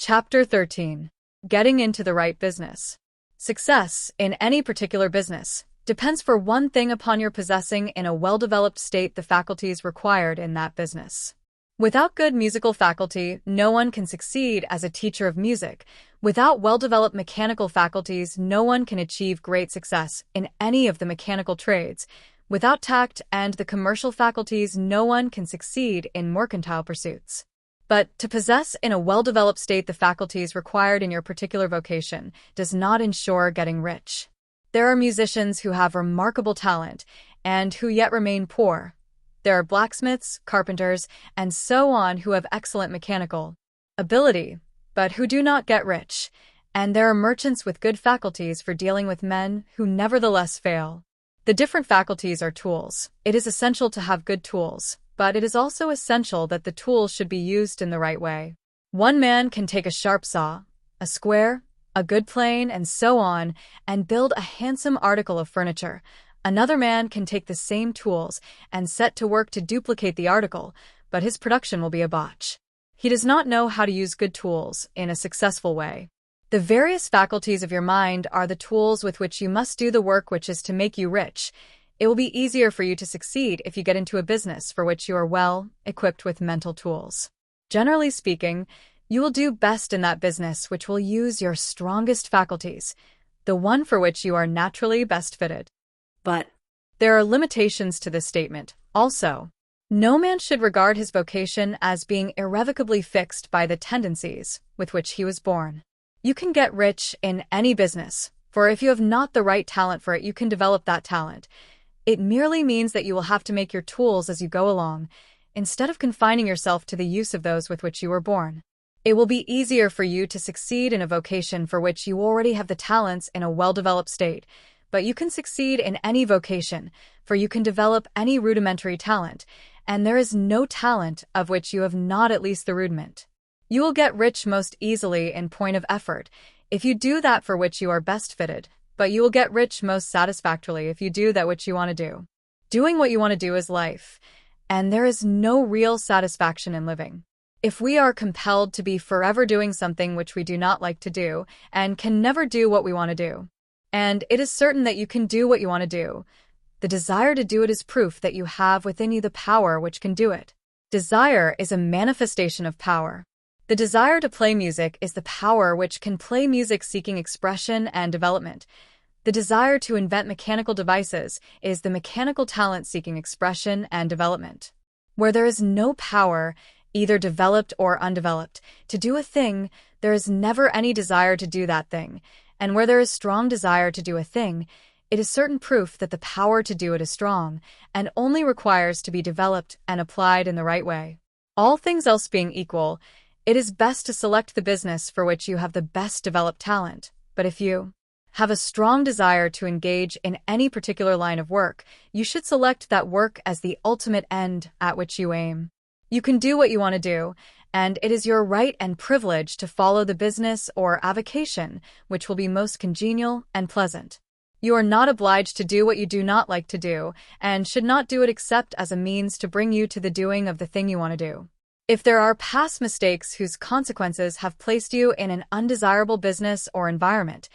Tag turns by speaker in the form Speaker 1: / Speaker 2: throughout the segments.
Speaker 1: Chapter 13. Getting into the right business. Success in any particular business depends for one thing upon your possessing in a well-developed state the faculties required in that business. Without good musical faculty, no one can succeed as a teacher of music. Without well-developed mechanical faculties, no one can achieve great success in any of the mechanical trades. Without tact and the commercial faculties, no one can succeed in mercantile pursuits. But to possess in a well-developed state the faculties required in your particular vocation does not ensure getting rich. There are musicians who have remarkable talent and who yet remain poor. There are blacksmiths, carpenters, and so on who have excellent mechanical ability, but who do not get rich. And there are merchants with good faculties for dealing with men who nevertheless fail. The different faculties are tools. It is essential to have good tools, but it is also essential that the tools should be used in the right way. One man can take a sharp saw, a square, a good plane, and so on, and build a handsome article of furniture. Another man can take the same tools and set to work to duplicate the article, but his production will be a botch. He does not know how to use good tools in a successful way. The various faculties of your mind are the tools with which you must do the work which is to make you rich. It will be easier for you to succeed if you get into a business for which you are well equipped with mental tools. Generally speaking, you will do best in that business which will use your strongest faculties, the one for which you are naturally best fitted. But there are limitations to this statement, also. No man should regard his vocation as being irrevocably fixed by the tendencies with which he was born. You can get rich in any business, for if you have not the right talent for it, you can develop that talent. It merely means that you will have to make your tools as you go along, instead of confining yourself to the use of those with which you were born. It will be easier for you to succeed in a vocation for which you already have the talents in a well-developed state, but you can succeed in any vocation, for you can develop any rudimentary talent, and there is no talent of which you have not at least the rudiment. You will get rich most easily in point of effort, if you do that for which you are best fitted, but you will get rich most satisfactorily if you do that which you want to do. Doing what you want to do is life, and there is no real satisfaction in living. If we are compelled to be forever doing something which we do not like to do, and can never do what we want to do, and it is certain that you can do what you want to do, the desire to do it is proof that you have within you the power which can do it. Desire is a manifestation of power. The desire to play music is the power which can play music seeking expression and development. The desire to invent mechanical devices is the mechanical talent seeking expression and development. Where there is no power, either developed or undeveloped, to do a thing, there is never any desire to do that thing, and where there is strong desire to do a thing, it is certain proof that the power to do it is strong, and only requires to be developed and applied in the right way. All things else being equal, it is best to select the business for which you have the best developed talent, but if you have a strong desire to engage in any particular line of work, you should select that work as the ultimate end at which you aim. You can do what you want to do, and it is your right and privilege to follow the business or avocation which will be most congenial and pleasant. You are not obliged to do what you do not like to do, and should not do it except as a means to bring you to the doing of the thing you want to do. If there are past mistakes whose consequences have placed you in an undesirable business or environment,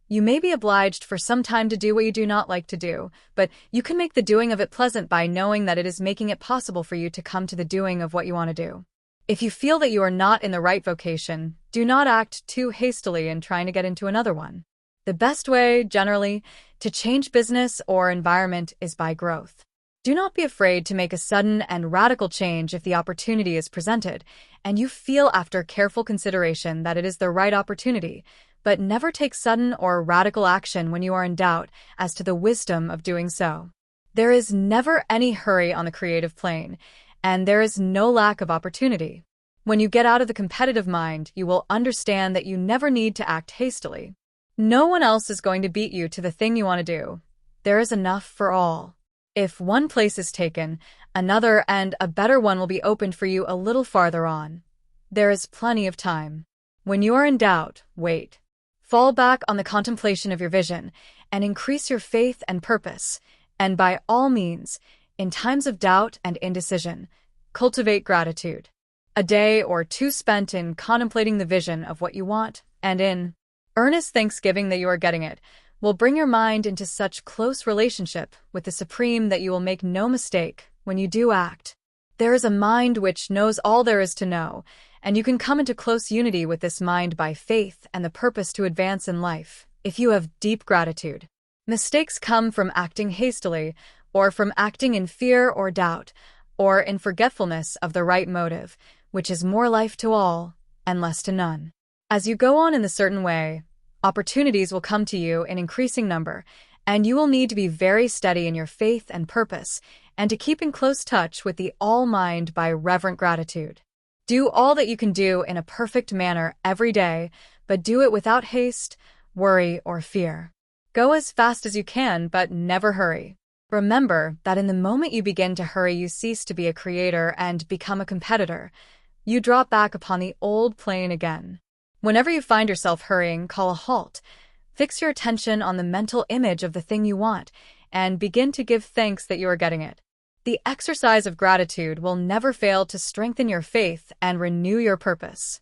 Speaker 1: you may be obliged for some time to do what you do not like to do, but you can make the doing of it pleasant by knowing that it is making it possible for you to come to the doing of what you want to do. If you feel that you are not in the right vocation, do not act too hastily in trying to get into another one. The best way, generally, to change business or environment is by growth. Do not be afraid to make a sudden and radical change if the opportunity is presented, and you feel after careful consideration that it is the right opportunity, but never take sudden or radical action when you are in doubt as to the wisdom of doing so. There is never any hurry on the creative plane, and there is no lack of opportunity. When you get out of the competitive mind, you will understand that you never need to act hastily. No one else is going to beat you to the thing you want to do. There is enough for all. If one place is taken, another and a better one will be opened for you a little farther on. There is plenty of time. When you are in doubt, wait. Fall back on the contemplation of your vision, and increase your faith and purpose, and by all means, in times of doubt and indecision, cultivate gratitude. A day or two spent in contemplating the vision of what you want and in earnest thanksgiving that you are getting it will bring your mind into such close relationship with the Supreme that you will make no mistake when you do act. There is a mind which knows all there is to know, and you can come into close unity with this mind by faith and the purpose to advance in life, if you have deep gratitude. Mistakes come from acting hastily, or from acting in fear or doubt, or in forgetfulness of the right motive, which is more life to all and less to none. As you go on in the certain way, opportunities will come to you in increasing number, and you will need to be very steady in your faith and purpose, and to keep in close touch with the All-Mind by reverent gratitude. Do all that you can do in a perfect manner every day, but do it without haste, worry, or fear. Go as fast as you can, but never hurry. Remember that in the moment you begin to hurry, you cease to be a creator and become a competitor. You drop back upon the old plane again. Whenever you find yourself hurrying, call a halt. Fix your attention on the mental image of the thing you want, and begin to give thanks that you are getting it. The exercise of gratitude will never fail to strengthen your faith and renew your purpose.